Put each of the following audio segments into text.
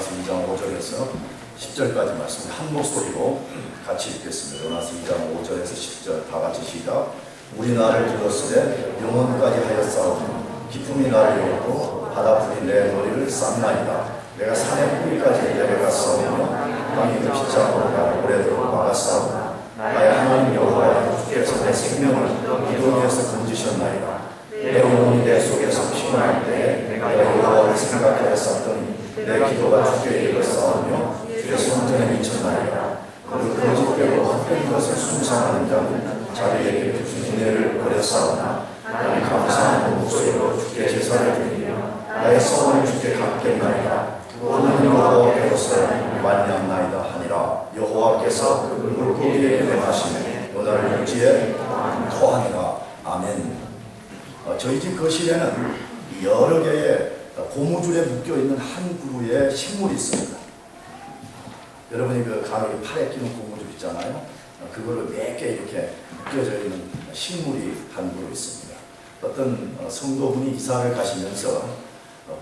요나서 2장 5절에서 10절까지 말씀 한 목소리로 같이 읽겠습니다. 요나서 2장 5절에서 10절 다 같이 시작. 우리 나를 들었으되 영혼까지 하였사오니 기품이 나를 이뤘고 바다풀이 내 머리를 쌌나이다. 내가 산의 뿌리까지 내려갔사오며 땅이 그 빗장으로 나를 오래도록 막았사오나 나의 하나님 여호와 주께서 내 생명을 이동에서 건지셨나이다. 내 영혼이 내 속에서 피곤할 때에 내가 여호와를 생각하였었더니 내 기도가 주께 이르렀사오며 주의 성전에 미쳤나이다. 그 거짓되고 헛된 것을 숭상하는 자는 자기에게 은혜를 버렸사오나 나는 감사하는 목소리로 주께 제사를 드리며 나의 소원을 주께 갚겠나이다. 오늘 여호와께로서 만냥나이다 하니라. 여호와께서 그 물고기에 명하시네 너를 육지에 토하니라. 아멘. 저희 집 거실에는 여러 개의 고무줄에 묶여있는 한 그루의 식물이 있습니다. 여러분이 그 간혹 팔에 끼는 고무줄 있잖아요. 그걸로 몇 개 이렇게 묶여져 있는 식물이 한 그루 있습니다. 어떤 성도분이 이사를 가시면서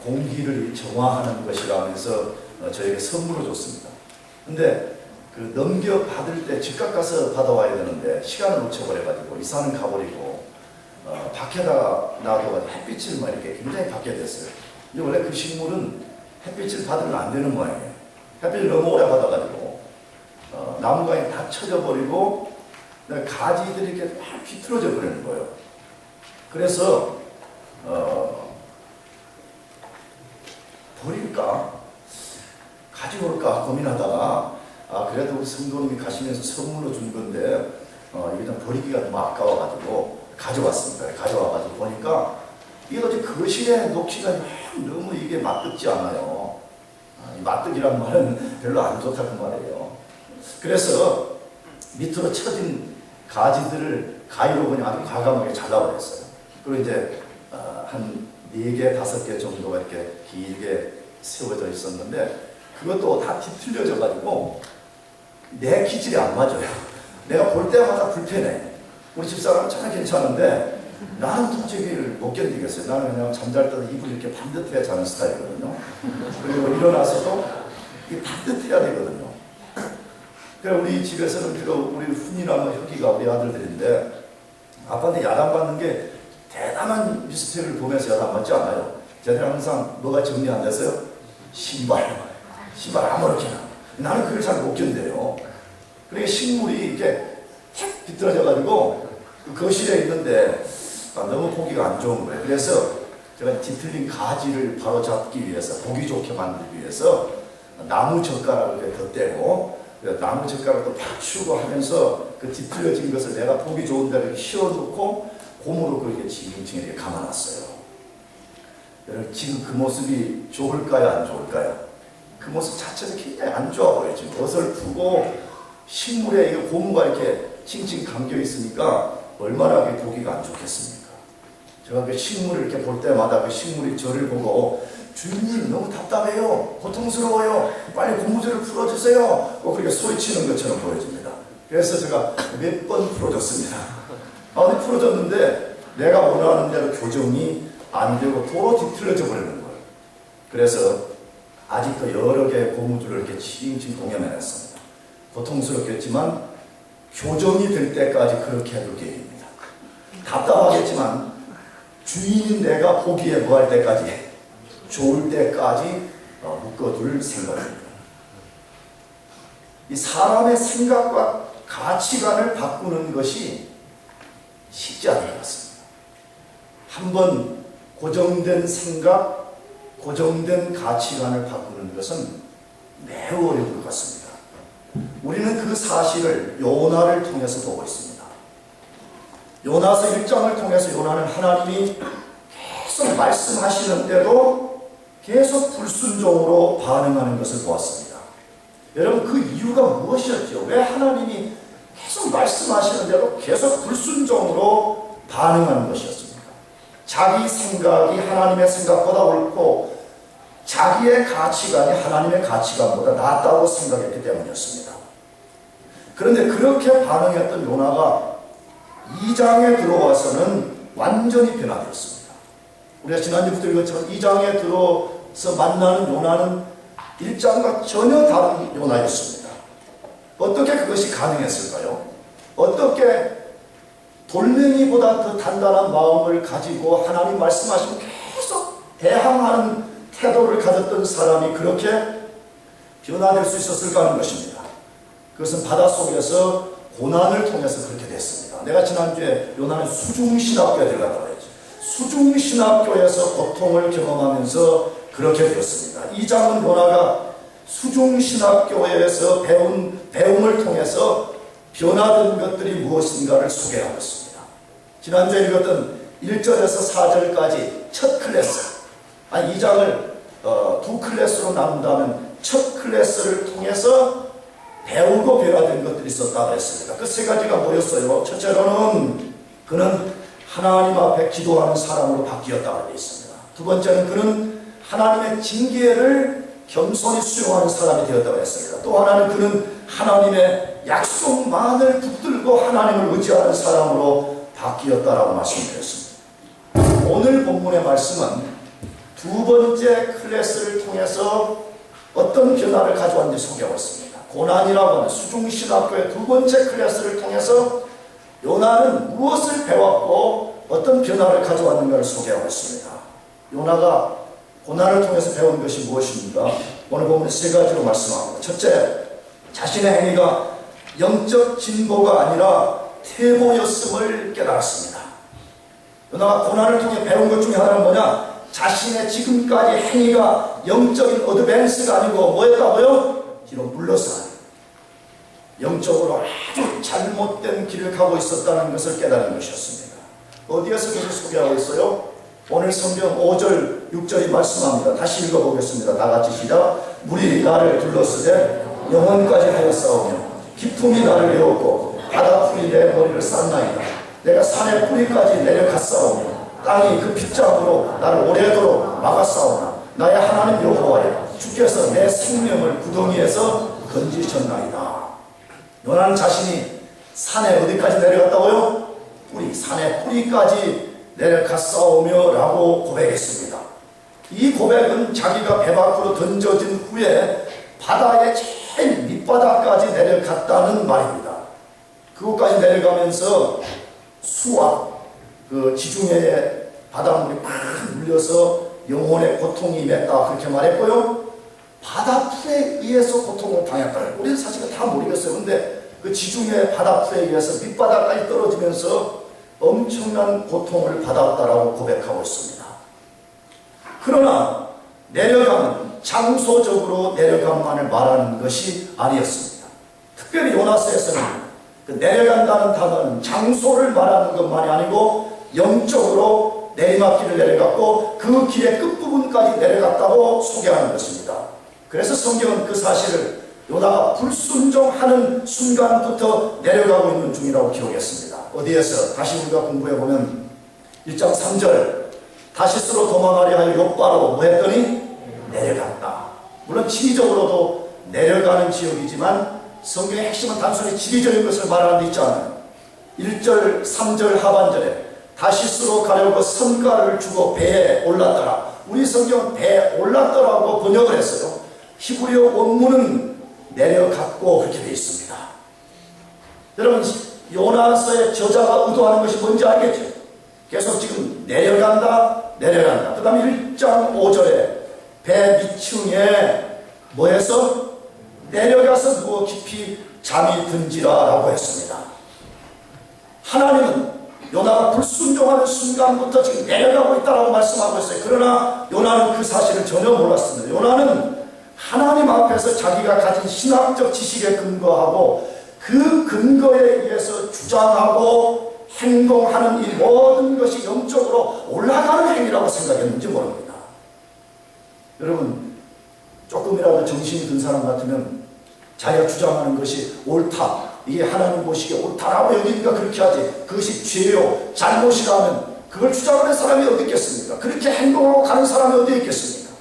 공기를 정화하는 것이라면서 저에게 선물을 줬습니다. 근데 그 넘겨받을 때 즉각 가서 받아와야 되는데 시간을 놓쳐버려가지고 이사는 가버리고 밖에다가 놔둬가지고 햇빛을 막 이렇게 굉장히 받게 됐어요. 원래 그 식물은 햇빛을 받으면 안 되는 모양이에요. 햇빛을 너무 오래 받아가지고 나무가 다 쳐져버리고 가지들이 이렇게 막 비틀어져 버리는 거예요. 그래서 버릴까 가지고 올까 고민하다가 그래도 우리 성도님이 가시면서 선물로 준 건데 이게 좀 버리기가 너무 아까워가지고 가져왔습니다. 가져와가지고 보니까 이게 도대체 거실에 놓기가 너무 이게 맞듣지 않아요. 맞뜨기란 말은 별로 안 좋다는 말이에요. 그래서 밑으로 처진 가지들을 가위로 그냥 아주 과감하게 잘라버렸어요. 그리고 이제 한 4개, 5개 정도가 이렇게 길게 세워져 있었는데 그것도 다 뒤틀려져가지고 내 기질이 안 맞아요. 내가 볼 때마다 불편해. 우리 집사람은 참 괜찮은데 나는 도저히 못 견디겠어요. 나는 그냥 잠잘 때도 이불이 이렇게 반듯해야 자는 스타일이거든요. 그리고 일어나서도 이게 반듯해야 되거든요. 그래서 우리 집에서는 우리 훈이랑 혁이가 우리 아들들인데 아빠한테 야단받는 게 대단한 리스펙을 보면서 야단받지 않아요. 쟤들 항상 뭐가 정리 안 됐어요? 신발 아무렇게나. 나는 그걸 잘 못 견뎌요. 그러니까 식물이 이렇게 탁 비틀어져가지고 그 거실에 있는데 너무 보기가 안 좋은 거예요. 그래서 제가 뒤틀린 가지를 바로 잡기 위해서 보기 좋게 만들기 위해서 나무 젓가락을 이렇게 덧대고 나무 젓가락도 팍 치우고 하면서 그 뒤틀려진 것을 내가 보기 좋은 데를 씌워놓고 고무로 그렇게 징징 이렇게 감아놨어요. 여러분 지금 그 모습이 좋을까요? 안 좋을까요? 그 모습 자체가 굉장히 안 좋아 보여요. 지금 어설프고 식물에 이거 고무가 이렇게 칭칭 감겨 있으니까 얼마나 보기가 안 좋겠습니까? 제가 그 식물을 이렇게 볼 때마다 그 식물이 저를 보고 주인님 너무 답답해요. 고통스러워요. 빨리 고무줄을 풀어주세요. 그렇게 소리치는 것처럼 보여집니다. 그래서 제가 몇 번 풀어줬습니다. 근데 풀어줬는데 내가 원하는 대로 교정이 안 되고 도로 뒤틀려져 버리는 거예요. 그래서 아직도 여러 개의 고무줄을 이렇게 칭칭 동여매놨습니다. 고통스럽겠지만 교정이 될 때까지 그렇게 해둘 계획입니다. 답답하겠지만 주인인 내가 보기에 뭐할 때까지 좋을 때까지 묶어둘 생각입니다. 이 사람의 생각과 가치관을 바꾸는 것이 쉽지 않은 것 같습니다. 한번 고정된 생각, 고정된 가치관을 바꾸는 것은 매우 어려운 것 같습니다. 우리는 그 사실을 요나를 통해서 보고 있습니다. 요나서 1장을 통해서 요나는 하나님이 계속 말씀하시는데도 계속 불순종으로 반응하는 것을 보았습니다. 여러분 그 이유가 무엇이었죠? 왜 하나님이 계속 말씀하시는데도 계속 불순종으로 반응하는 것이었습니까? 자기 생각이 하나님의 생각보다 옳고 자기의 가치관이 하나님의 가치관보다 낫다고 생각했기 때문이었습니다. 그런데 그렇게 반응했던 요나가 2장에 들어와서는 완전히 변화되었습니다. 우리가 지난주부터 이것처럼 2장에 들어서 만나는 요나는 1장과 전혀 다른 요나였습니다. 어떻게 그것이 가능했을까요? 어떻게 돌멩이보다 더 단단한 마음을 가지고 하나님 말씀하시면 계속 대항하는 태도를 가졌던 사람이 그렇게 변화될 수 있었을까 하는 것입니다. 그것은 바닷속에서 고난을 통해서 그렇게 됐습니다. 내가 지난주에 요나는 수중신학교에 들어갔다고 했죠. 수중신학교에서 고통을 경험하면서 그렇게 되었습니다. 이 장은 요나가 수중신학교에서 배운 배움을 통해서 변화된 것들이 무엇인가를 소개하고 있습니다. 지난주에 읽었던 1절에서 4절까지 첫 클래스, 이 장을 두 클래스로 나눈다면 첫 클래스를 통해서 배우고 변화된 것들이 있었다고 했습니다. 그 세 가지가 뭐였어요? 첫째로는 그는 하나님 앞에 기도하는 사람으로 바뀌었다고 되어 있습니다. 두 번째는 그는 하나님의 징계를 겸손히 수용하는 사람이 되었다고 했습니다. 또 하나는 그는 하나님의 약속만을 붙들고 하나님을 의지하는 사람으로 바뀌었다라고 말씀드렸습니다. 오늘 본문의 말씀은 두 번째 클래스를 통해서 어떤 변화를 가져왔는지 소개하고 있습니다. 고난이라고 하는 수중신학교의 두 번째 클래스를 통해서 요나는 무엇을 배웠고 어떤 변화를 가져왔는가를 소개하고 있습니다. 요나가 고난을 통해서 배운 것이 무엇입니까? 오늘 보면 세 가지로 말씀합니다. 첫째, 자신의 행위가 영적 진보가 아니라 퇴보였음을 깨달았습니다. 요나가 고난을 통해 배운 것 중에 하나는 뭐냐? 자신의 지금까지 행위가 영적인 어드밴스가 아니고 뭐였다고요? 뒤로 물러서 영적으로 아주 잘못된 길을 가고 있었다는 것을 깨달은 것이었습니다. 어디에서 그것을 소개하고 있어요? 오늘 성경 5절, 6절이 말씀합니다. 다시 읽어보겠습니다. 다 같이 시작. 물이 나를 둘러쓰되 영혼까지 하였사오며 기품이 나를 메웠고 바다풀이 내 머리를 쌌나이다. 내가 산의 뿌리까지 내려갔사오며 땅이 그 빗장으로 나를 오래도록 막았사오나 나의 하나님 여호와여 주께서 내 생명을 구덩이에서 건지셨나이다. 요나는 자신이 산에 어디까지 내려갔다고요? 산의 뿌리까지 내려갔사오며 라고 고백했습니다. 이 고백은 자기가 배 밖으로 던져진 후에 바다의 제일 밑바닥까지 내려갔다는 말입니다. 그곳까지 내려가면서 수와 그 지중해의 바닷물이 막 물려서 영혼의 고통이 임했다 그렇게 말했고요. 바다풀에 의해서 고통을 당했다. 우리는 사실 다 모르겠어요. 근데 그 지중해 바다풀에 의해서 밑바닥까지 떨어지면서 엄청난 고통을 받았다라고 고백하고 있습니다. 그러나 내려감은 장소적으로 내려감만을 말하는 것이 아니었습니다. 특별히 요나서에서는 그 내려간다는 단어는 장소를 말하는 것만이 아니고 영적으로 내리막길을 내려갔고 그 길의 끝부분까지 내려갔다고 소개하는 것입니다. 그래서 성경은 그 사실을 요나가 불순종하는 순간부터 내려가고 있는 중이라고 기록했습니다. 어디에서? 다시 우리가 공부해보면 1장 3절 다시스로 도망하려 하여 욥바로 뭐 했더니? 내려갔다. 물론 지리적으로도 내려가는 지역이지만 성경의 핵심은 단순히 지리적인 것을 말하는 데 있지 않아요. 1절 3절 하반절에 다시스로 가려고 성가를 주고 배에 올랐더라. 우리 성경은 배에 올랐더라고 번역을 했어요. 히브리어 원문은 내려갔고 그렇게 되어 있습니다. 여러분 요나서의 저자가 의도하는 것이 뭔지 알겠죠? 계속 지금 내려간다 내려간다. 그 다음에 1장 5절에 배 밑층에 뭐해서 내려가서 누워 깊이 잠이 든지라 라고 했습니다. 하나님은 요나가 불순종하는 순간부터 지금 내려가고 있다고 말씀하고 있어요. 그러나 요나는 그 사실을 전혀 몰랐습니다. 요나는 하나님 앞에서 자기가 가진 신학적 지식에 근거하고 그 근거에 의해서 주장하고 행동하는 이 모든 것이 영적으로 올라가는 행위라고 생각했는지 모릅니다. 여러분 조금이라도 정신이 든 사람 같으면 자기가 주장하는 것이 옳다, 이게 하나님 보시기에 옳다라고 여기니까 그렇게 하지, 그것이 죄요 잘못이라면 그걸 주장하는 사람이 어디 있겠습니까? 그렇게 행동하고 가는 사람이 어디 있겠습니까?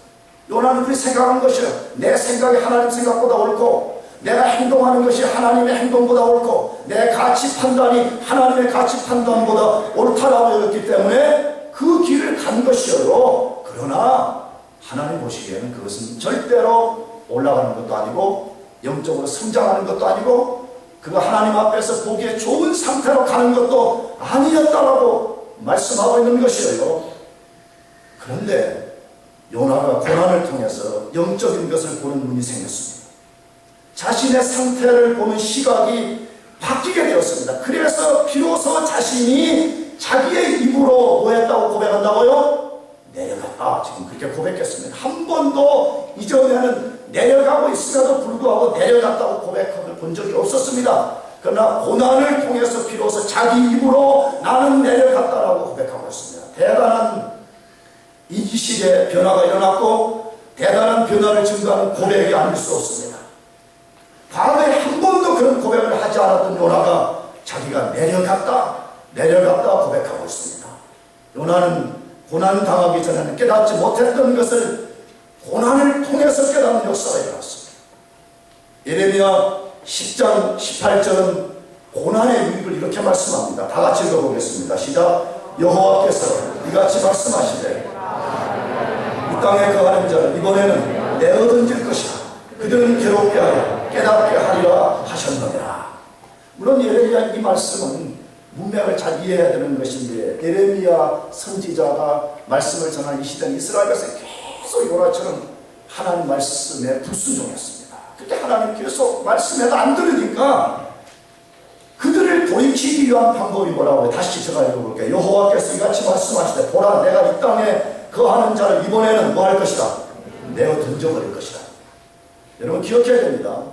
요나는 그렇게 생각한 것이요, 내 생각이 하나님 생각보다 옳고 내가 행동하는 것이 하나님의 행동보다 옳고 내 가치 판단이 하나님의 가치 판단보다 옳다라고 여겼기 때문에 그 길을 간 것이요. 그러나 하나님 보시기에는 그것은 절대로 올라가는 것도 아니고 영적으로 성장하는 것도 아니고 그가 하나님 앞에서 보기에 좋은 상태로 가는 것도 아니었다라고 말씀하고 있는 것이에요. 그런데 요나가 고난을 통해서 영적인 것을 보는 눈이 생겼습니다. 자신의 상태를 보는 시각이 바뀌게 되었습니다. 그래서 비로소 자신이 자기의 입으로 뭐 했다고 고백한다고요? 내려갔다. 지금 그렇게 고백했습니다. 한 번도 이전에는 내려가고 있음에도 불구하고 내려갔다고 고백을 본 적이 없었습니다. 그러나 고난을 통해서 비로소 자기 입으로 나는 내려갔다라고 고백하고 있습니다. 대단한 인식의 변화가 일어났고 대단한 변화를 증거하는 고백이 아닐 수 없습니다. 과거에 한 번도 그런 고백을 하지 않았던 요나가 자기가 내려갔다 고백하고 있습니다. 요나는 고난 당하기 전에는 깨닫지 못했던 것을 고난을 통해서 깨닫는 역사가 일어났습니다. 예레미야 10장 18절은 고난의 유익을 이렇게 말씀합니다. 다 같이 읽어보겠습니다. 시작. 여호와께서 이같이 말씀하시되 이 땅에 거하는 자를 이번에는 내어던질 것이다. 그들은 괴롭게 하여 깨닫게 하리라 하셨느니라. 물론 예레미야 이 말씀은 문맥을 잘 이해해야 되는 것인데 예레미야 선지자가 말씀을 전한 이 시대는 이스라엘 백성이 계속 요나처럼 하나님 말씀에 불순종했습니다. 그렇게 하나님 계속 말씀해도 안 들으니까 그들을 돌이키기 위한 방법이 뭐라고 해요? 다시 제가 읽어볼게요. 여호와께서 이같이 말씀하시되 보라 내가 이 땅에 거하는 자를 이번에는 뭐 할 것이다? 내어 던져버릴 것이다. 여러분 기억해야 됩니다.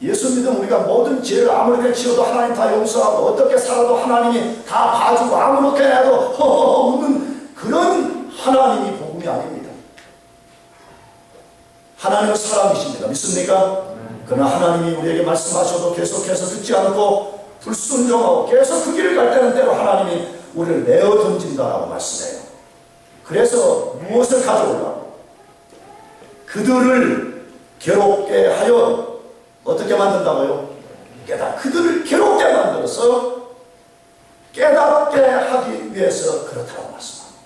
예수 믿음 우리가 모든 죄를 아무렇게 지어도 하나님 다 용서하고 어떻게 살아도 하나님이 다 봐주고 아무렇게 해도 허허허 웃는 그런 하나님이 복음이 아닙니다. 하나님은 사람이십니다. 믿습니까? 그러나 하나님이 우리에게 말씀하셔도 계속해서 듣지 않고 불순종하고 계속 그 길을 갈 때는 때로 하나님이 우리를 내어 던진다라고 말씀해요. 그래서 무엇을 가져오려고? 그들을 괴롭게 하여 어떻게 만든다고요? 그들을 괴롭게 만들어서 깨닫게 하기 위해서 그렇다고 말씀합니다.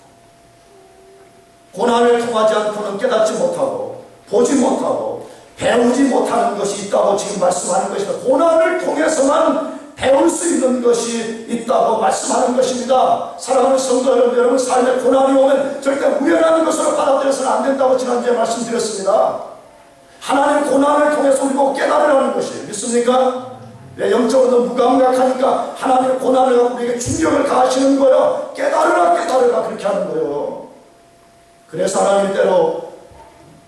고난을 통하지 않고는 깨닫지 못하고 보지 못하고 배우지 못하는 것이 있다고 지금 말씀하는 것입니다. 고난을 통해서만 배울 수 있는 것이 있다고 말씀하는 것입니다. 사랑하는 성도 여러분, 여러분 삶에 고난이 오면 절대 우연한 것으로 받아들여서는 안 된다고 지난주에 말씀드렸습니다. 하나님 고난을 통해서 우리가 깨달으라는 것이에요. 믿습니까? 왜 영적으로 무감각하니까 하나님의 고난을 갖고 우리에게 충격을 가하시는 거예요. 깨달으라 그렇게 하는 거예요. 그래서 하나님 때로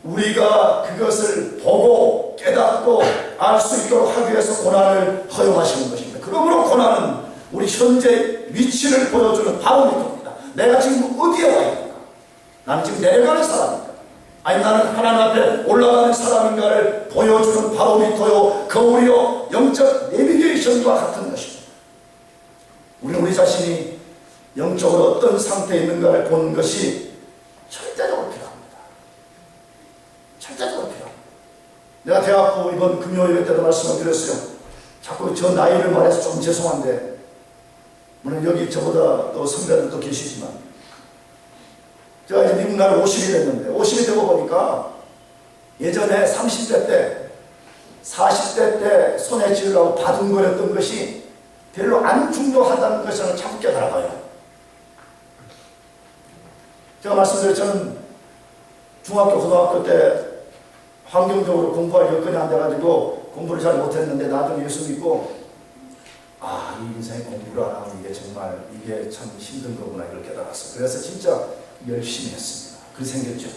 우리가 그것을 보고 깨닫고 알 수 있도록 하기 위해서 고난을 허용하시는 것입니다. 그러므로 고난은 우리 현재 위치를 보여주는 바로미터입니다. 내가 지금 어디에 와 있는가? 나는 지금 내려가는 사람인가? 아니 나는 하나님 앞에 올라가는 사람인가를 보여주는 바로미터요 거울이요 영적 내비게이션과 같은 것입니다. 우리는 우리 자신이 영적으로 어떤 상태에 있는가를 보는 것이 절대적으로 필요합니다. 절대적으로 필요합니다. 내가 대학부 이번 금요일 때도 말씀을 드렸어요. 자꾸 저 나이를 말해서 좀 죄송한데 물론 여기 저보다 또 선배들도 계시지만 제가 이제 미국 나라 50이 됐는데 50이 되고 보니까 예전에 30대 때 40대 때 손에 쥐으려고 바둥거렸던 것이 별로 안 중요하다는 것을 자꾸 깨달아봐요. 제가 말씀드렸지만 중학교 고등학교 때 환경적으로 공부할 여건이 안 돼가지고 공부를 잘 못했는데 나중에 예수 믿고 이 인생에 공부를 안 하면 이게 정말 이게 참 힘든 거구나 이걸 깨달았어요. 그래서 진짜 열심히 했습니다. 그렇게 생겼죠.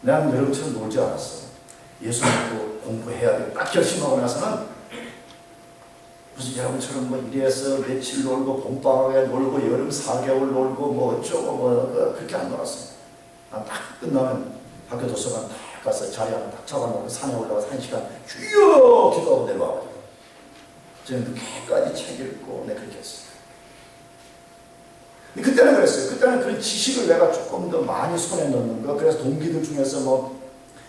난 여러분처럼 놀지 않았어. 예수 믿고 공부해야 돼. 딱 결심하고 나서는 무슨 여러분처럼 뭐 이래서 며칠 놀고 봄방학에 놀고 여름 4개월 놀고 뭐 어쩌고 뭐 그렇게 안 놀았어요. 난 딱 끝나면 학교 도서관 딱 가서 자리 하나 딱 잡아놓고 산에 올라가서 1시간 쭉 기도하고 내려와가지고 저는 늦게까지 책 읽고 네 그렇게 했어요. 근데 그때는 그랬어요. 그때는 그런 지식을 내가 조금 더 많이 손에 넣는 거. 그래서 동기들 중에서 뭐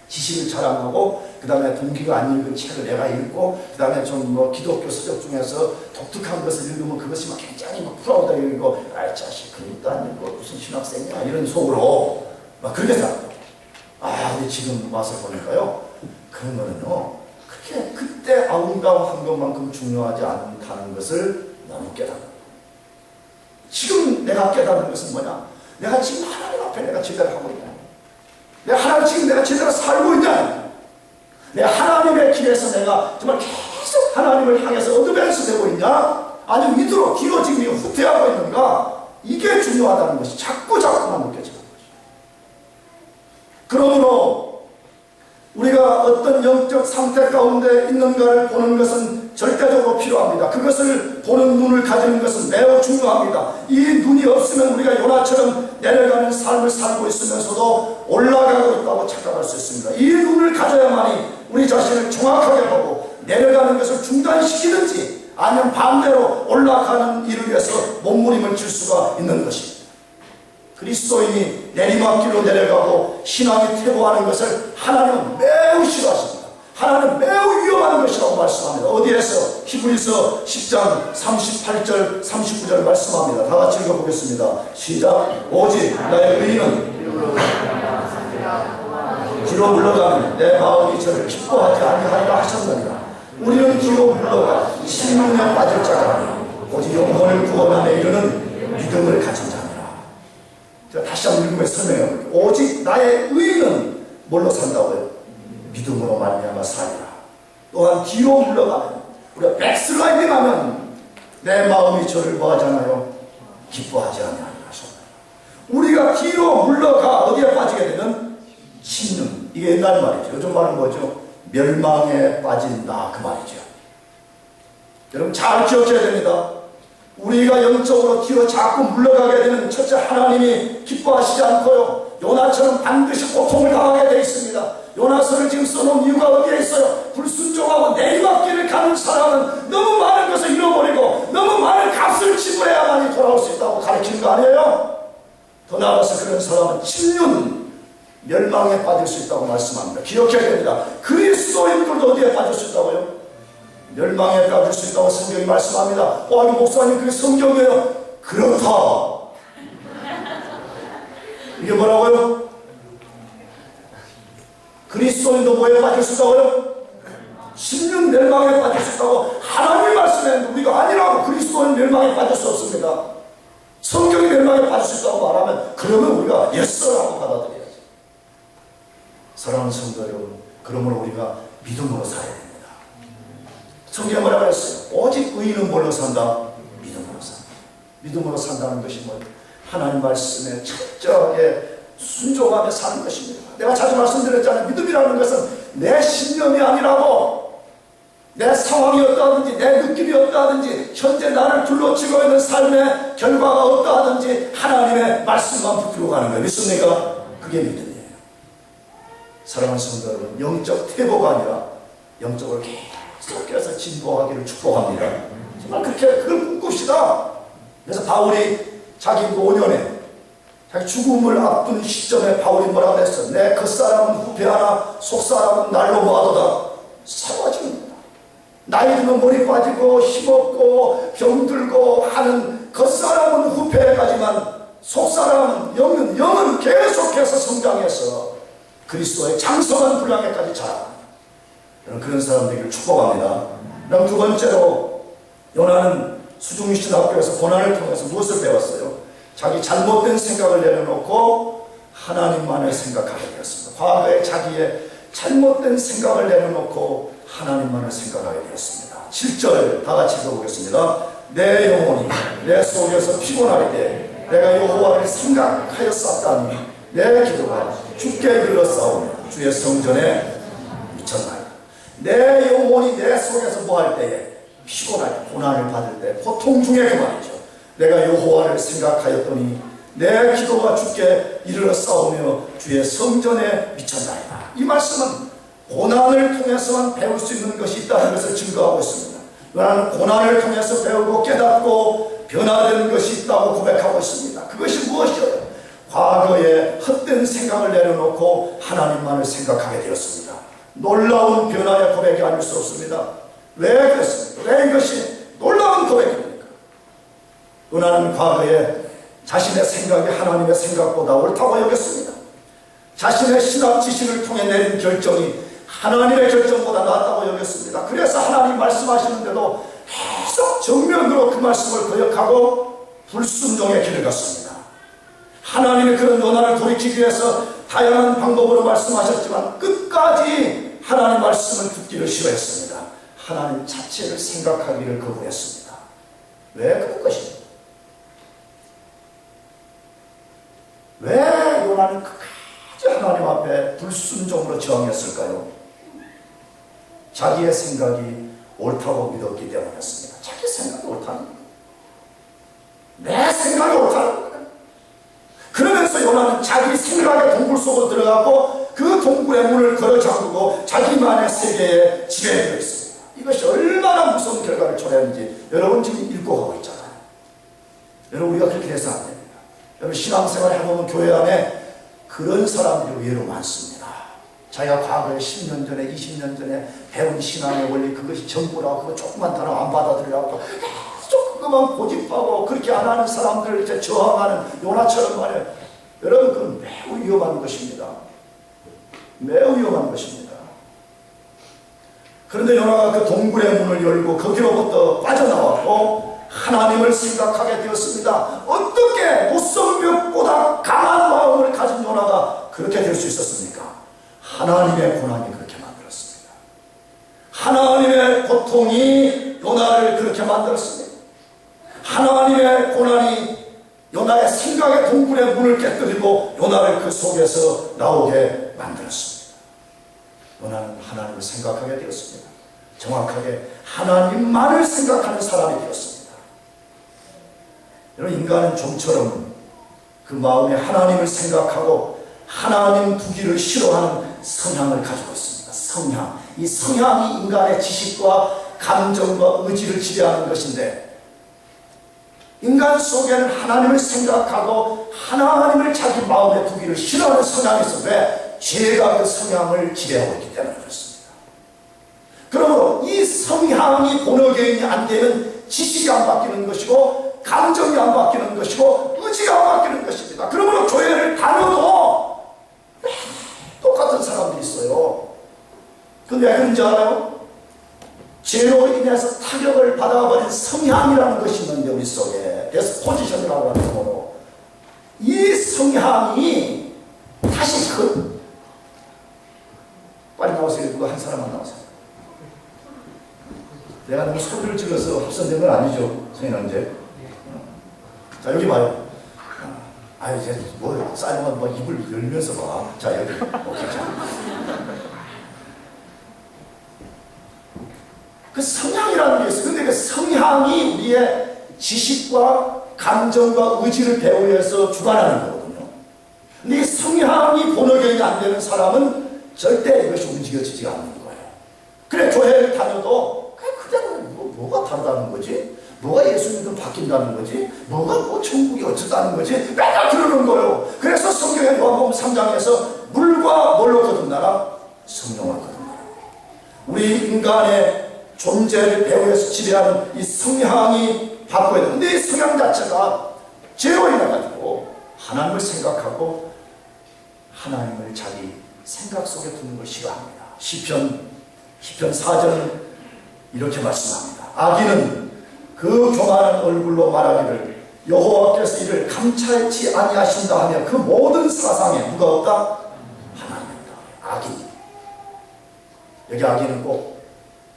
지식을 자랑하고, 그 다음에 동기가 안 읽은 책을 내가 읽고, 그 다음에 좀 뭐 기독교 서적 중에서 독특한 것을 읽으면 그것이 막 굉장히 막 프라우드 읽고, 아이 자식 그것도 안 읽고 무슨 신학생이야 이런 속으로 막 그렇게 살아요. 근데 지금 와서 보니까요, 그런 거는요 그렇게 그때 아웅다웅한 것만큼 중요하지 않다는 것을 너무 깨닫는 거예요. 지금 내가 깨닫는 것은 뭐냐? 내가 지금 하나님 앞에 내가 제대로 하고 있냐? 지금 내가 제대로 살고 있냐? 내가 하나님의 길에서 내가 정말 계속 하나님을 향해서 어드밴스 되고 있냐? 아니면 밑으로 뒤로 지금 후퇴하고 있는가? 이게 중요하다는 것이 자꾸만 느껴지는 거죠. 그러므로 우리가 어떤 영적 상태 가운데 있는가를 보는 것은 절대적으로 필요합니다. 그것을 보는 눈을 가지는 것은 매우 중요합니다. 이 눈이 없으면 우리가 요나처럼 내려가는 삶을 살고 있으면서도 올라가고 있다고 착각할 수 있습니다. 이 눈을 가져야만이 우리 자신을 정확하게 보고 내려가는 것을 중단시키든지 아니면 반대로 올라가는 일을 위해서 몸부림을 칠 수가 있는 것입니다. 그리스도인이 내리막길로 내려가고 신앙이 퇴보하는 것을 하나님은 매우 싫어하십니다. 하나님은 매우 위험한 것이라고 말씀합니다. 어디에서? 히브리서 10장 38절 39절 말씀합니다. 다 같이 읽어보겠습니다. 시작. 오직 나의 의인은 뒤로 물러가면 내 마음이 저를 기뻐하지 아니하리라 하셨느니라. 우리는 뒤로 물러가 심령에 빠질 자가 아니라 오직 영혼을 구원함에 이르는 믿음을 가진 자니라. 제가 다시 한번 읽으며 설명해볼게요. 오직 나의 의인은 뭘로 산다고요? 믿음으로 말미암아 살리라. 또한 뒤로 물러가면, 우리가 백슬라이딩 하면 내 마음이 저를 뭐하잖아요? 기뻐하지 아니하리라 하셨나요? 우리가 뒤로 물러가 어디에 빠지게 되면 심령, 이게 옛날 말이죠. 요즘 말은 뭐죠? 멸망에 빠진다 그 말이죠. 여러분 잘 기억해야 됩니다. 우리가 영적으로 뒤로 자꾸 물러가게 되는 첫째, 하나님이 기뻐하시지 않고요, 요나처럼 반드시 고통을 당하게 되어 있습니다. 요나서를 지금 써놓은 이유가 어디에 있어요? 불순종하고 내리막길을 가는 사람은 너무 많은 것을 잃어버리고 너무 많은 값을 지불해야만이 돌아올 수 있다고 가르치는 거 아니에요? 더 나아가서 그런 사람은 침륜, 멸망에 빠질 수 있다고 말씀합니다. 기억해야 됩니다. 그리스도인들도 어디에 빠질 수 있다고요? 멸망에 빠질 수 있다고 성경이 말씀합니다. 이거 목사님 그게 성경이에요? 그렇다. 이게 뭐라고요? 그리스도인도 뭐에 빠질 수 있다고요? 심령 멸망에 빠질 수 있다고 하나님이 말씀했는데 우리가 아니라고. 그리스도인 멸망에 빠질 수 없습니다. 성경이 멸망에 빠질 수 있다고 말하면 그러면 우리가 예스라고 받아들여야죠. 사랑하는 성도 여러분, 그러므로 우리가 믿음으로 살아야 됩니다. 성경에 뭐라고 했어요? 오직 의인은 뭘로 산다? 믿음으로 산다. 믿음으로 산다는 것이 뭐예요? 하나님 말씀에 철저하게 순종하며 사는 것입니다. 내가 자주 말씀드렸잖아요. 믿음이라는 것은 내 신념이 아니라고, 내 상황이 어떠하든지 내 느낌이 어떠하든지 현재 나를 둘러치고 있는 삶의 결과가 어떠하든지 하나님의 말씀만 붙들고 가는 거예요. 믿습니까? 그게 믿음이에요. 사랑하는 성도 여러분, 영적 퇴보가 아니라 영적으로 계속해서 진보하기를 축복합니다. 정말 그걸 꿈꿉시다. 그래서 바울이 자기 5년에 자기 죽음을 앞둔 시점에 바울이 뭐라고 했어? 내 겉사람은 후패하나 속사람은 날로 모아도다. 사과집니다. 나이 들면 머리 빠지고 힘없고 병들고 하는 겉사람은 후패해가지만 속사람은 영은 계속해서 성장해서 그리스도의 장성한 분량에까지 자랍니다. 그런 사람 되기를 축복합니다. 그럼 두 번째로 요나는 수중신학교에서 고난을 통해서 무엇을 배웠어요? 자기 잘못된 생각을 내려놓고 하나님만을 생각하게 되었습니다. 과거에 자기의 잘못된 생각을 내려놓고 하나님만을 생각하게 되었습니다. 7절 다 같이 읽어보겠습니다. 내 영혼이 내 속에서 피곤할 때 내가 여호와를 생각하였사오니 내 기도가 주께 이르렀사오며 주의 성전에 미쳤나이다. 내 영혼이 내 속에서 뭐할 때에? 피곤할 때, 고난을 받을 때, 고통 중에 그 말이죠. 내가 여호와를 생각하였더니 내 기도가 주께 이르렀사오며 주의 성전에 미쳤나이다. 이 말씀은 고난을 통해서만 배울 수 있는 것이 있다는 것을 증거하고 있습니다. 나는 고난을 통해서 배우고 깨닫고 변화되는 것이 있다고 고백하고 있습니다. 그것이 무엇이에요? 과거 과거의 헛된 생각을 내려놓고 하나님만을 생각하게 되었습니다. 놀라운 변화의 고백이 아닐 수 없습니다. 왜 그렇습니까? 왜 이것이 놀라운 고백입니까? 요나는 과거에 자신의 생각이 하나님의 생각보다 옳다고 여겼습니다. 자신의 신학 지식을 통해 내린 결정이 하나님의 결정보다 낫다고 여겼습니다. 그래서 하나님 말씀하시는데도 계속 정면으로 그 말씀을 거역하고 불순종의 길을 갔습니다. 하나님이 그런 요나를 돌이키기 위해서 다양한 방법으로 말씀하셨지만 끝까지 하나님 말씀을 듣기를 싫어했습니다. 하나님 자체를 생각하기를 거부했습니다. 왜 그럴 것입니까? 왜 요나는 끝까지 하나님 앞에 불순종으로 저항했을까요? 자기의 생각이 옳다고 믿었기 때문이었습니다. 자기 생각이 옳다는 거예요. 내 생각이 옳다는 거예요. 그러면서 요나는 자기 생각의 동굴 속으로 들어가고 그 동굴의 문을 걸어 잠그고 자기만의 세계에 지배되어 있습니다. 이것이 얼마나 무서운 결과를 초래하는지 여러분 지금 읽고 가고 있잖아요. 여러분 우리가 그렇게 해서 안 됩니다. 여러분 신앙생활을 해보면 교회 안에 그런 사람들이 의외로 많습니다. 자기가 과거에 10년 전에 20년 전에 배운 신앙의 원리 그것이 전부라고 그거 조금만 단어 안 받아들여갖고 계속 그것만 고집하고 그렇게 안 하는 사람들을 이제 저항하는 요나처럼 말이에요. 여러분 그건 매우 위험한 것입니다. 매우 위험한 것입니다. 그런데 요나가 그 동굴의 문을 열고 거기로부터 빠져나왔고 하나님을 생각하게 되었습니다. 어떻게 무성벽보다 강한 마음을 가진 요나가 그렇게 될 수 있었습니까? 하나님의 고난이 그렇게 만들었습니다. 하나님의 고통이 요나를 그렇게 만들었습니다. 하나님의 고난이 요나의 생각의 동굴의 문을 깨뜨리고 요나를 그 속에서 나오게 만들었습니다. 요나는 하나님을 생각하게 되었습니다. 정확하게 하나님만을 생각하는 사람이 되었습니다. 여러분 인간은 좀처럼 그 마음에 하나님을 생각하고 하나님 두기를 싫어하는 성향을 가지고 있습니다. 성향. 이 성향이 인간의 지식과 감정과 의지를 지배하는 것인데 인간 속에는 하나님을 생각하고 하나님을 자기 마음에 두기를 싫어하는 성향이 있어. 왜? 죄가 그 성향을 지배하고 있기 때문에 그렇습니다. 그러므로 이 성향이 본어개인이 안 되면 지식이 안 바뀌는 것이고 감정이 안 바뀌는 것이고 의지가 안 바뀌는 것입니다. 그러므로 교회를 다녀도 똑같은 사람들이 있어요. 근데 왜 그런지 알아요? 죄로 인해서 타격을 받아버린 성향이라는 것이 있는데 우리 속에 디스포지션이라고 하는 거로 이 성향이 다시 빨리 나오세요. 누가 한 사람만 나오세요. 내가 너무 소리를 질러서 합선된 건 아니죠. 선생님 자 여기 봐요. 아유, 쟤 뭐 사이먼 뭐 입을 열면서 봐. 자 여기. 오케이, 자. 그 성향이라는 게 있어요. 근데 그 성향이 우리의 지식과 감정과 의지를 배우면서 주관하는 거거든요. 근데 이 성향이 본어경이 안 되는 사람은 절대 이것이 움직여지지가 않는 거예요. 그래 교회를 다녀도 그냥 뭐가 다르다는 거지? 뭐가 예수님도 바뀐다는 거지? 뭐가 뭐 천국이 어쩌다는 거지? 맨날 그러는 거예요. 그래서 성경의 요한복음 3장에서 물과 뭘로 거듭나라? 성령을 거듭나라. 우리 인간의 존재를 배후에서 지배하는 이 성향이 바꿔야 되는데 이 성향 자체가 죄로 인해가지고 하나님을 생각하고 하나님을 자기 생각 속에 두는 걸 싫어합니다. 시편 4절은 이렇게 말씀합니다. 악인은 그 교만한 얼굴로 말하기를 여호와께서 이를 감찰치 아니하신다 하며 그 모든 사상에 누가 없다? 하나님이다. 악인. 여기 악인은 꼭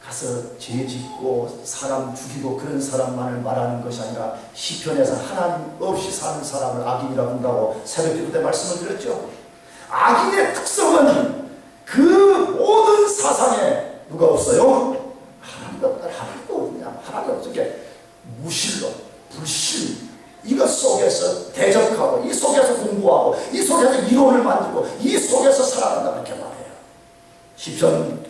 가서 죄 짓고 사람 죽이고 그런 사람만을 말하는 것이 아니라 시편에서 하나님 없이 사는 사람을 악인이라고 한다고 새벽기도 때 말씀을 드렸죠. 악인의 특성은 그 모든 사상에 누가 없어요? 하나님이 없다. 하나님도 없냐? 하나님이 없게 무신론, 불신 이것 속에서 대적하고 이 속에서 공부하고 이 속에서 이론을 만들고 이 속에서 살아간다 그렇게 말해요. 시편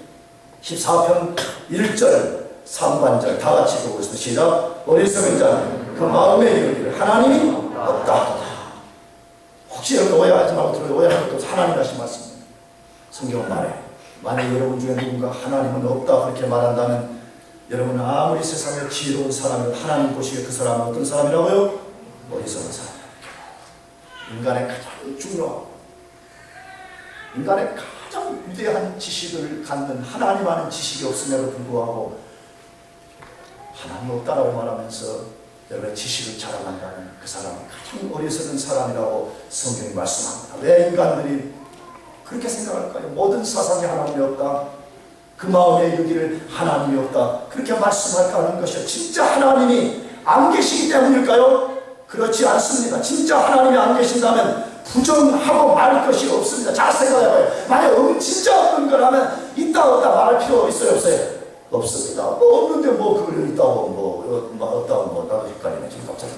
14편 1절 3반절 다 같이 보고 있습니다. 시작. 어리석은 자는 그 마음에 이르기를 하나님이 없다. 혹시 여기 오해 하나님 하신 말씀입니다. 성경은 말해. 만약 여러분 중에 누군가 하나님은 없다 그렇게 말한다면 여러분은 아무리 세상에 지혜로운 사람이라도 하나님 보시기에 그 사람은 어떤 사람이라고요? 어리석은 사람. 인간의 가장 중요하고 인간의 가장 위대한 지식을 갖는 하나님 아는 지식이 없음에도 불구하고 하나님 없다라고 말하면서 여러분의 지식을 자랑한다는 그 사람은 가장 어리석은 사람이라고 성경이 말씀합니다. 왜 인간들이 그렇게 생각할까요? 모든 사상에 하나님이 없다. 그 마음에 여기를 하나님이 없다. 그렇게 말씀할까 하는 것이 진짜 하나님이 안 계시기 때문일까요? 그렇지 않습니다. 진짜 하나님이 안 계신다면 부정하고 말 것이 없습니다. 잘 생각해봐요. 만약 진짜 없는 거라면 있다 없다 말할 필요 있어요 없어요? 없습니다. 뭐 없는데 뭐 그걸 있다고 뭐 없다고 뭐 나도 헷갈리네 지금 갑자기.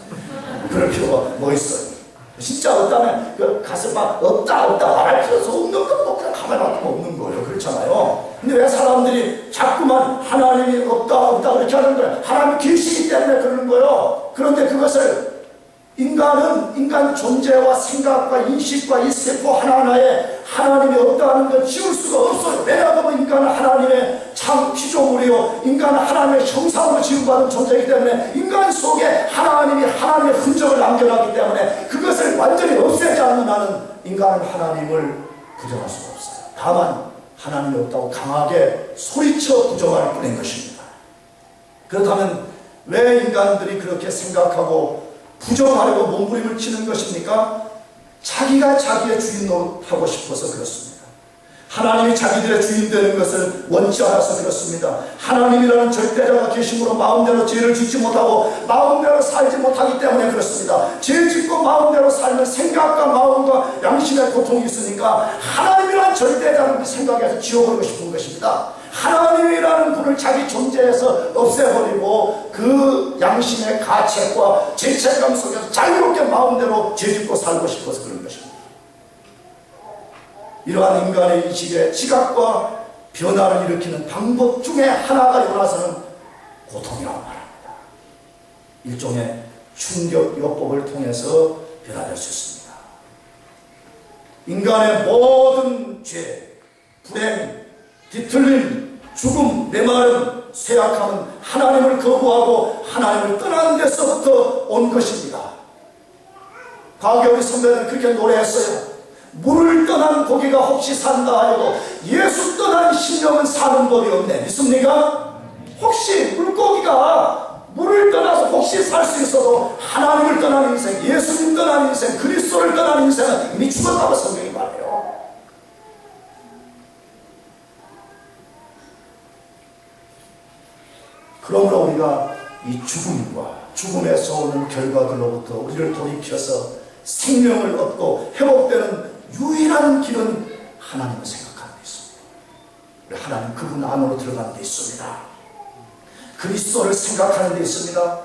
그럴 필요가 뭐 있어요? 진짜 없다면 그 가서 막 없다 말할 필요 없는 건 그냥 가만히 놔두면 없는 거예요. 그렇잖아요. 근데 왜 사람들이 자꾸만 하나님이 없다 그렇게 하는 거예요? 하나님이 계시기 때문에 그러는 거예요. 그런데 그것을 인간은 인간 존재와 생각과 인식과 이 세포 하나하나에 하나님이 없다는 걸 지울 수가 없어요. 왜냐하면 인간은 하나님의 참 피조물이요 인간은 하나님의 형상으로 지음받은 존재이기 때문에 인간 속에 하나님이 하나님의 흔적을 남겨놨기 때문에 그것을 완전히 없애지 않는 한은 인간은 하나님을 부정할 수가 없어요. 다만 하나님이 없다고 강하게 소리쳐 부정할 뿐인 것입니다. 그렇다면 왜 인간들이 그렇게 생각하고 부정하려고 몸부림을 치는 것입니까? 자기가 자기의 주인 노릇하고 싶어서 그렇습니다. 하나님이 자기들의 주인 되는 것을 원치 않아서 그렇습니다. 하나님이라는 절대자가 계심으로 마음대로 죄를 짓지 못하고 마음대로 살지 못하기 때문에 그렇습니다. 죄 짓고 마음대로 살면 생각과 마음과 양심의 고통이 있으니까 하나님이라는 절대자를 생각해서 지워버리고 싶은 것입니다. 하나님이라는 분을 자기 존재에서 없애버리고 그 양심의 가책과 죄책감 속에서 자유롭게 마음대로 죄짓고 살고 싶어서 그런 것입니다. 이러한 인간의 인식에 지각과 변화를 일으키는 방법 중에 하나가 요나서는 고통이라고 말합니다. 일종의 충격요법을 통해서 변화될 수 있습니다. 인간의 모든 죄, 불행, 뒤틀림, 죽음, 메마름, 쇠약함은 하나님을 거부하고 하나님을 떠나는 데서부터 온 것입니다. 과거에 우리 선배들은 그렇게 노래했어요. 물을 떠난 고기가 혹시 산다 하여도 예수 떠난 심령은 사는 법이 없네. 믿습니까? 혹시 물고기가 물을 떠나서 혹시 살 수 있어도 하나님을 떠난 인생, 예수님 떠난 인생, 그리스도를 떠난 인생은 이미 죽었다고 성경이 말해요. 그러므로 우리가 이 죽음과 죽음에서 오는 결과들로부터 우리를 돌이켜서 생명을 얻고 회복되는 유일한 길은 하나님을 생각하는 데 있습니다. 우리 하나님 그분 안으로 들어가는 데 있습니다. 그리스도를 생각하는 데 있습니다.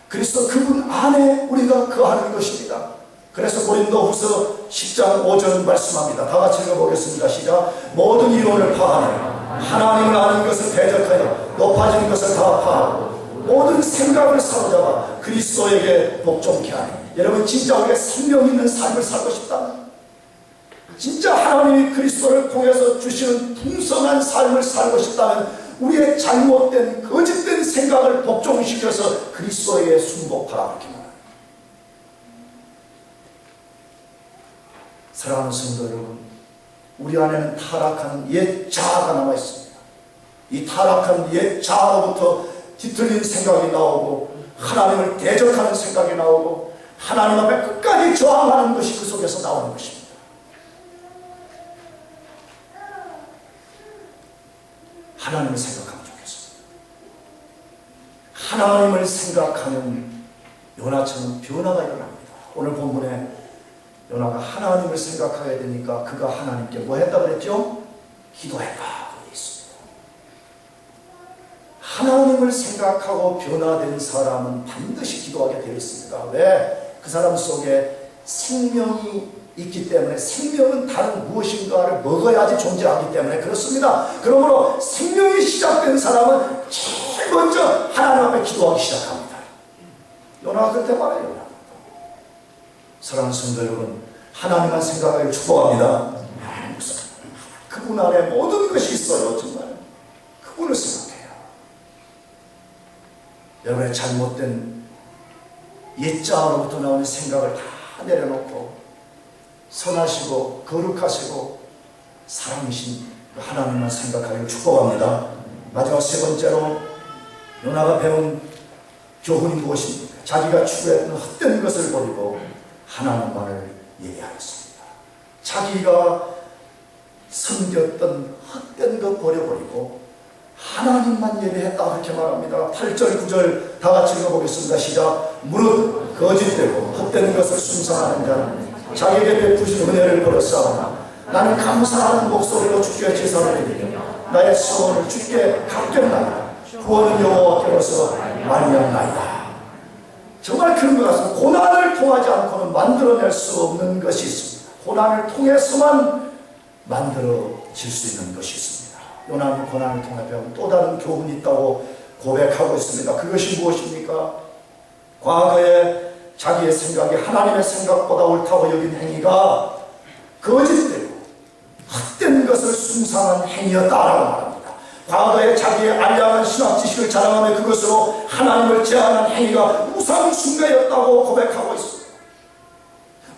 그리스도 그분 안에 우리가 거하는 것입니다. 그래서 고린도후서 10장 5절 말씀합니다. 다 같이 읽어보겠습니다. 시작. 모든 이론을 파하며 하나님을 아는 것을 대적하여 높아지는 것을 다 파하고 모든 생각을 사로잡아 그리스도에게 복종케 하니. 여러분 진짜 우리가 생명 있는 삶을 살고 싶다. 진짜 하나님이 그리스도를 통해서 주시는 풍성한 삶을 살고 싶다면 우리의 잘못된 거짓된 생각을 복종시켜서 그리스도에게 순복하라 그렇게 말합니다. 사랑하는 성도 여러분, 우리 안에는 타락한 옛 자아가 남아 있습니다. 이 타락한 옛 자아로부터 뒤틀린 생각이 나오고 하나님을 대적하는 생각이 나오고 하나님 앞에 끝까지 저항하는 것이 그 속에서 나오는 것입니다. 하나님을 생각하면 좋겠습니다. 하나님을 생각하면 요나처럼 변화가 일어납니다. 오늘 본문에 요나가 하나님을 생각하게 되니까 그가 하나님께 뭐 했다 그랬죠? 기도했다 그러고 있습니다. 하나님을 생각하고 변화된 사람은 반드시 기도하게 되어 있습니다. 왜? 그 사람 속에 생명이 있기 때문에, 생명은 다른 무엇인가를 먹어야지 존재하기 때문에 그렇습니다. 그러므로 생명이 시작된 사람은 제일 먼저 하나님 앞에 기도하기 시작합니다. 요나가 그때 말해요. 사랑하는 성도 여러분, 하나님만 생각하기를 축복합니다. 그분 안에 모든 것이 있어요. 정말 그분을 생각해요. 여러분의 잘못된 옛자로부터 나오는 생각을 다 내려놓고 선하시고 거룩하시고 사랑이신 그 하나님만 생각하기를 축복합니다. 마지막 세 번째로 요나가 배운 교훈이 무엇입니까? 자기가 추구했던 헛된 것을 버리고 하나님만을 예배하였습니다. 자기가 섬겼던 헛된 것 버려버리고 하나님만 예배했다 그렇게 말합니다. 8절 9절 다 같이 읽어보겠습니다. 시작. 무릇 거짓되고 헛된 것을 숭상하는 자는 자기에게 베푸신 은혜를 버렸사오나 나는 감사하는 목소리로 주께 제사를 드리며 나의 소원을 주께 갚겠나이다. 구원은 여호와께로서 말미암나이다. 정말 그런 것 같습니다. 고난을 통하지 않고는 만들어낼 수 없는 것이 있습니다. 고난을 통해서만 만들어질 수 있는 것이 있습니다. 요나는 고난을 통해 배운 또 다른 교훈이 있다고 고백하고 있습니다. 그것이 무엇입니까? 과거에 자기의 생각이 하나님의 생각보다 옳다고 여긴 행위가 거짓되고 헛된 것을 숭상한 행위였다라고 말합니다. 과거에 자기의 알량한 신학 지식을 자랑하며 그것으로 하나님을 제한한 행위가 우상숭배였다고 고백하고 있습니다.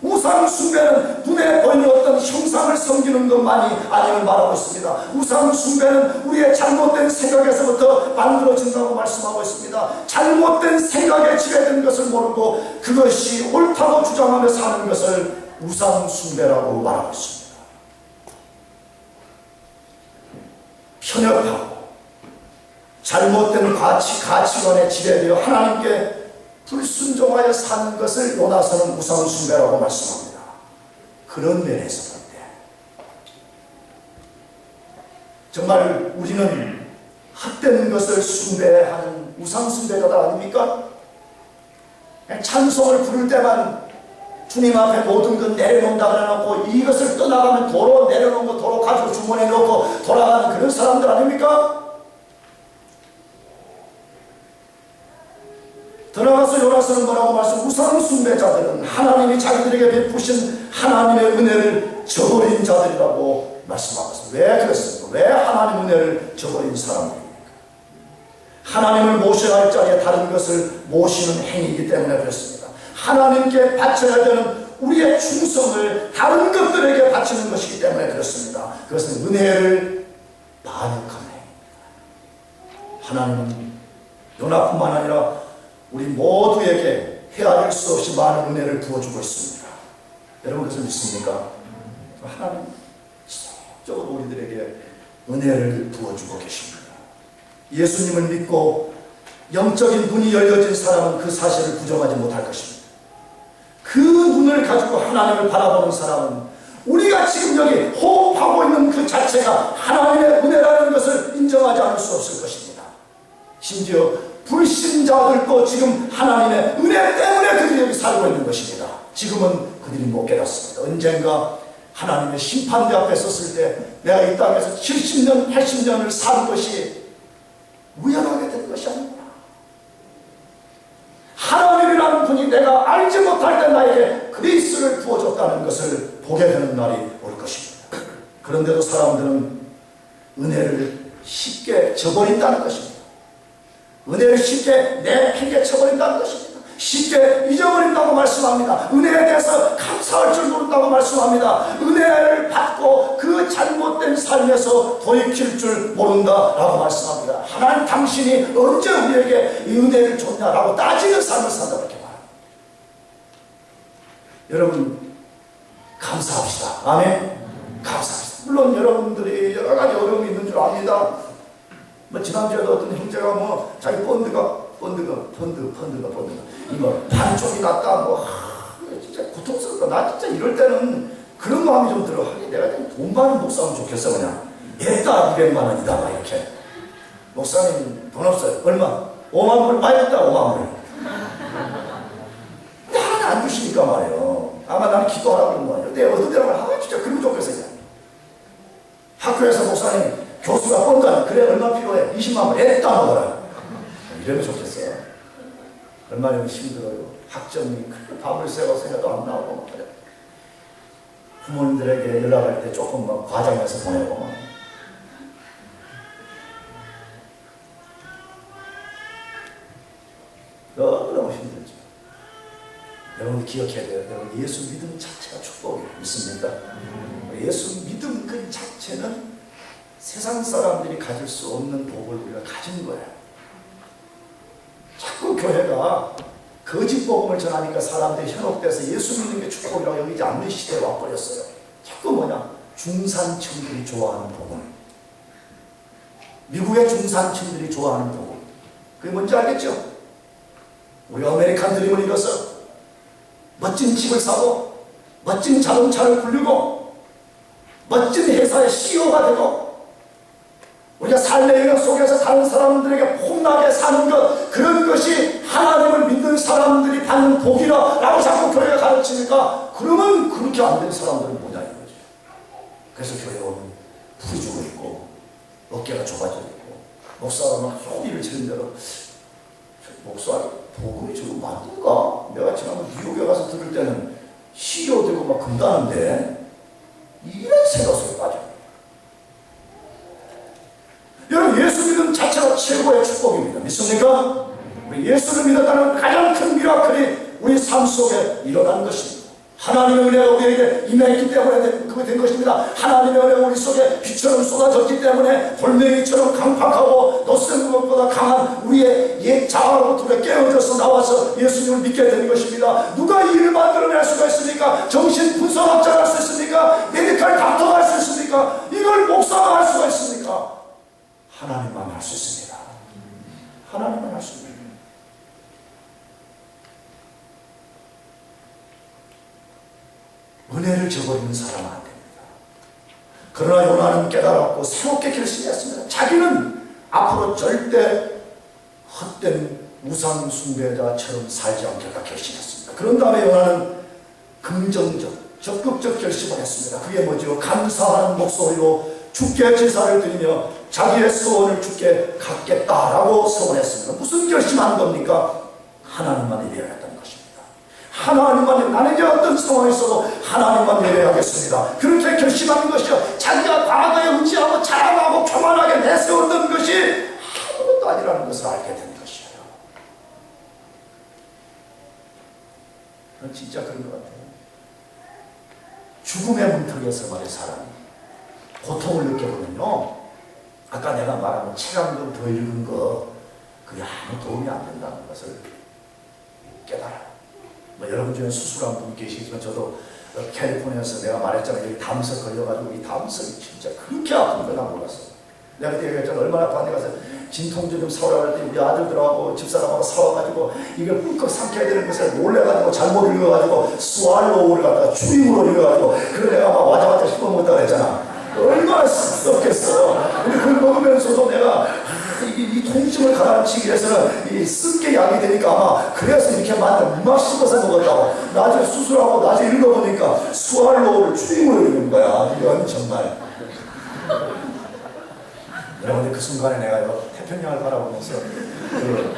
우상숭배는 눈에 보이는 어떤 형상을 섬기는 것만이 아님을 말하고 있습니다. 우상숭배는 우리의 잘못된 생각에서부터 만들어진다고 말씀하고 있습니다. 잘못된 생각에 지배된 것을 모르고 그것이 옳다고 주장하며 사는 것을 우상숭배라고 말하고 있습니다. 편협하고 잘못된 가치관에 지배되어 하나님께 불순종하여 사는 것을 요나서는 우상숭배라고 말씀합니다. 그런 면에서 볼 때 정말 우리는 헛된 것을 숭배하는 우상숭배자들 아닙니까? 찬송을 부를 때만 주님 앞에 모든 것 내려놓는다 그래놓고 이것을 떠나가면 도로 내려놓은 거 도로 가지고 주머니에 넣고 돌아가는 그런 사람들 아닙니까? 더 나아가서 요나서는 뭐라고 말씀? 우상숭배자들은 하나님이 자기들에게 베푸신 하나님의 은혜를 저버린 자들이라고 말씀하고 있습니다. 왜 그랬습니까? 왜 하나님의 은혜를 저버린 사람들입니까? 하나님을 모셔야 할 자리에 다른 것을 모시는 행위이기 때문에 그렇습니다. 하나님께 바쳐야 되는 우리의 충성을 다른 것들에게 바치는 것이기 때문에 그렇습니다. 그것은 은혜를 반역하는 행위입니다. 하나님은 요나뿐만 아니라 우리 모두에게 헤아릴 수 없이 많은 은혜를 부어주고 있습니다. 여러분 그것을 믿습니까? 하나님 적어도 우리들에게 은혜를 부어주고 계십니다. 예수님을 믿고 영적인 눈이 열려진 사람은 그 사실을 부정하지 못할 것입니다. 그 눈을 가지고 하나님을 바라보는 사람은 우리가 지금 여기 호흡하고 있는 그 자체가 하나님의 은혜라는 것을 인정하지 않을 수 없을 것입니다. 심지어 불신자들도 지금 하나님의 은혜 때문에 그들이 여기 살고 있는 것입니다. 지금은 그들이 못 깨닫습니다. 언젠가 하나님의 심판대 앞에 섰을 때 내가 이 땅에서 70년, 80년을 산 것이 우연하게 된 것이 아니구나. 하나님이라는 분이 내가 알지 못할 때 나에게 그리스를 부어줬다는 것을 보게 되는 날이 올 것입니다. 그런데도 사람들은 은혜를 쉽게 저버린다는 것입니다. 은혜를 쉽게 내팽개 쳐버린다는 것입니다. 쉽게 잊어버린다고 말씀합니다. 은혜에 대해서 감사할 줄 모른다고 말씀합니다. 은혜를 받고 그 잘못된 삶에서 돌이킬 줄 모른다라고 말씀합니다. 하나님 당신이 언제 우리에게 이 은혜를 줬냐라고 따지는 삶을 산다 그렇게 말합니다. 여러분 감사합시다. 아멘. 감사합시다. 물론 여러분들이 여러 가지 어려움이 있는 줄 압니다. 지난주에도 어떤 형제가 자기 펀드가 이거 반쪽이 났다 진짜 고통스럽다. 나 진짜 이럴 때는 그런 마음이 좀 들어. 내가 돈 많은 목사면 좋겠어. 그냥 애다 200만 원이다 막 이렇게. 목사님 돈 없어요. 얼마? 5만 불 많이 줬다. 5만 불. 근데 하나 안 주시니까 말이에요. 아마 나는 기도하라고 그런 거 아니에요. 내가 어떤 데로 가면 진짜 그러면 좋겠어. 그냥. 학교에서 목사님 교수가 뻔다. 그래 얼마 필요해? 20만 불. 애다 먹어라. 이러면 좋겠어요. 얼마나 힘들어요. 학점이 밥을 세고 생각도 안 나오고 그래. 부모님들에게 연락할 때 조금 뭐 과장해서 보내고 너무 힘들죠. 여러분 기억해야 돼요. 여러분 예수 믿음 자체가 축복이에요. 믿습니까? 예수 믿음 그 자체는 세상 사람들이 가질 수 없는 복을 우리가 가진 거예요. 자꾸 교회가 거짓 복음을 전하니까 사람들이 현혹돼서 예수 믿는 게 축복이라고 여기지 않는 시대에 와버렸어요. 자꾸 뭐냐? 중산층들이 좋아하는 복음. 미국의 중산층들이 좋아하는 복음. 그게 뭔지 알겠죠? 우리 아메리칸 드림을 이뤄서 멋진 집을 사고 멋진 자동차를 굴리고 멋진 회사의 CEO가 되고 우리가 삶의 영역 속에서 다른 사람들에게 폼나게 사는 것, 그런 것이 하나님을 믿는 사람들이 받는 복이라고 자꾸 교회가 가르치니까 그러면 그렇게 안 된 사람들은 뭐냐 이거지. 그래서 교회 오면 풀이 죽어 있고 어깨가 좁아져 있고 목사가 막 소리를 지른 대로 목사 복음이 지금 맞는가? 내가 지난번 뉴욕에 가서 들을 때는 CEO 되고 막 금다는데 이런 생각 속에 빠져. 여러분 예수 믿음 자체가 최고의 축복입니다. 믿습니까? 우리 예수를 믿었다는 가장 큰 미라클이 우리 삶 속에 일어난 것입니다. 하나님의 은혜가 우리에게 임했기 때문에 그게 된 것입니다. 하나님의 은혜가 우리 속에 비처럼 쏟아졌기 때문에 돌멩이처럼 강팍하고 덧센 것보다 강한 우리의 옛 자아로부터 깨어져서 나와서 예수님을 믿게 된 것입니다. 누가 이 일을 만들어낼 수가 있습니까? 정신 분석학자가 할 수 있습니까? 메디컬 닥터가 할 수 있습니까? 이걸 목사가 할 수가 있습니까? 하나님만 할 수 있습니다. 하나님만 할 수 있습니다. 은혜를 저버리는 사람은 안 됩니다. 그러나 요나는 깨달았고 새롭게 결심했습니다. 자기는 앞으로 절대 헛된 우상 숭배자처럼 살지 않겠다 결심했습니다. 그런 다음에 요나는 긍정적, 적극적 결심을 했습니다. 그게 뭐죠? 감사하는 목소리로 주께 제사를 드리며 자기의 소원을 주께 갚겠다라고 서원했습니다. 무슨 결심한 겁니까? 하나님만 예배하겠다는 것입니다. 하나님만, 나는 이제 어떤 상황이 있어도 하나님만 예배하겠습니다. 그렇게 결심하는 것이요. 자기가 과거에 의지하고 자랑하고 교만하게 내세웠던 것이 아무것도 아니라는 것을 알게 된 것이에요. 진짜 그런 것 같아요. 죽음의 문턱에서 말해 사람이 고통을 느껴보면요, 아까 내가 말한 체감도 더 읽은 거 그게 아무 도움이 안 된다는 것을 깨달아요. 뭐 여러분 중에 수술한 분 계시지만 저도 캘리포니아에서 내가 말했잖아요. 여기 담석 걸려가지고 이 담석이 진짜 그렇게 아픈 거 나 몰랐어요. 내가 그때 얘기했잖아. 얼마나 아팠는데 가서 진통제 좀 사오라고 했더니 우리 아들들하고 집사람하고 사와가지고 이걸 꿀꺽 삼켜야 되는 것을 몰래가지고 잘못 읽어가지고 스왈로우를 갖다가 추임으로 읽어가지고 그걸 내가 막 와자와자 씹어먹었다고 했잖아. 얼마나 썩겠어. 근데 그걸 먹으면서도 내가 이 통증을 가라앉히기 위해서는 이 쓴게 약이 되니까 아마 그래서 이렇게 만든 막 씹어서 먹었다고. 나중에 수술하고 나중에 읽어보니까 스왈로우를 추임으로 읽은 거야. 이건 정말. 여러분들 그 순간에 내가 태평양을 바라보면서 그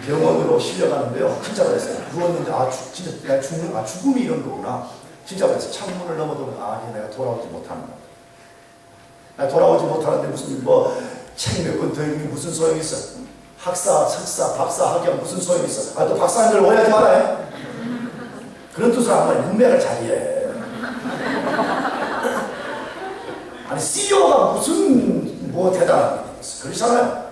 병원으로 실려가는데요. 진짜 그랬어요. 누웠는데 진짜 내가 죽음이 이런 거구나. 진짜 그랬어요. 창문을 넘어도 내가 돌아오지 못하는 거. 돌아오지 못하는데 무슨 책 몇 권 더 읽는 게 무슨 소용이 있어? 학사, 석사, 박사, 학위가 무슨 소용이 있어? 또 박사인 줄 오해하지 말아요. 그런 뜻으로 한 번에 문맥을 잘 이해해. 아니 CEO가 무슨 대단한 게 있어? 그렇잖아요.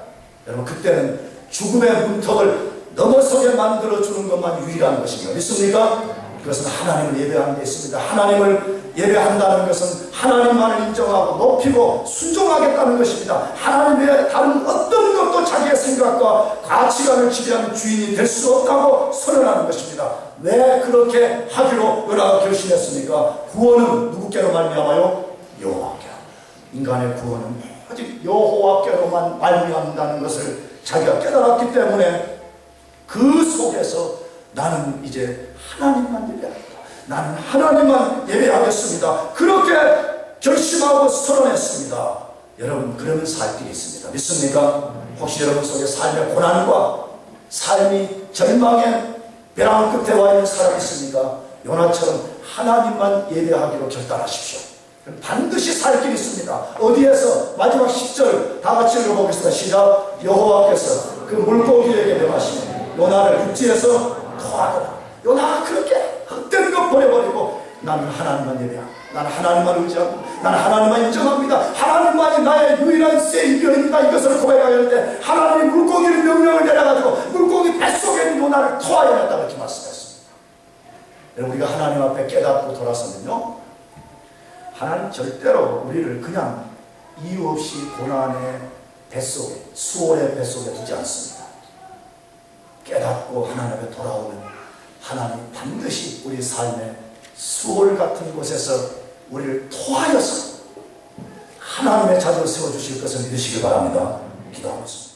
여러분 그때는 죽음의 문턱을 넘어서게 만들어주는 것만 유일한 것입니다. 믿습니까? 그것은 하나님을 예배하는 데 있습니다. 하나님을 예배한다는 것은 하나님만을 인정하고 높이고 순종하겠다는 것입니다. 하나님 외에 다른 어떤 것도 자기의 생각과 가치관을 지배하는 주인이 될 수 없다고 선언하는 것입니다. 왜 그렇게 하기로 요나가 결심했습니까? 구원은 누구께로 말미암아요? 여호와께로. 인간의 구원은 오직 여호와께로만 말미암는다는 것을 자기가 깨달았기 때문에 그 속에서 나는 이제 하나님만 예배하겠다. 나는 하나님만 예배하겠습니다. 그렇게 결심하고 선언했습니다. 여러분 그러면 살 길이 있습니다. 믿습니까? 혹시 여러분 속에 삶의 고난과 삶이 절망의 벼랑 끝에 와 있는 사람이 있습니까? 요나처럼 하나님만 예배하기로 결단하십시오. 반드시 살 길이 있습니다. 어디에서? 마지막 10절 다 같이 읽어보겠습니다. 시작. 여호와께서 그 물고기에게 명하시니 요나를 육지에서 토하더라. 요나가 그렇게 헛된 것 버려버리고 나는 하나님만 예배하고 나는 하나님만 의지하고 나는 하나님만 인정합니다. 하나님만이 나의 유일한 세이비어입니다. 이것을 고백해야 하는데 하나님이 물고기를 명령을 내려가지고 물고기 뱃속에 있는 요나를 토하여 냈다 그렇게 말씀했습니다. 여러분 우리가 하나님 앞에 깨닫고 돌아서면요 하나님 절대로 우리를 그냥 이유 없이 고난의 뱃속에 수월의 뱃속에 두지 않습니다. 깨닫고 하나님 앞에 돌아오면 하나님 반드시 우리 삶의 수월 같은 곳에서 우리를 토하여서 하나님의 자리를 세워주실 것을 믿으시기 바랍니다. 기도하겠습니다.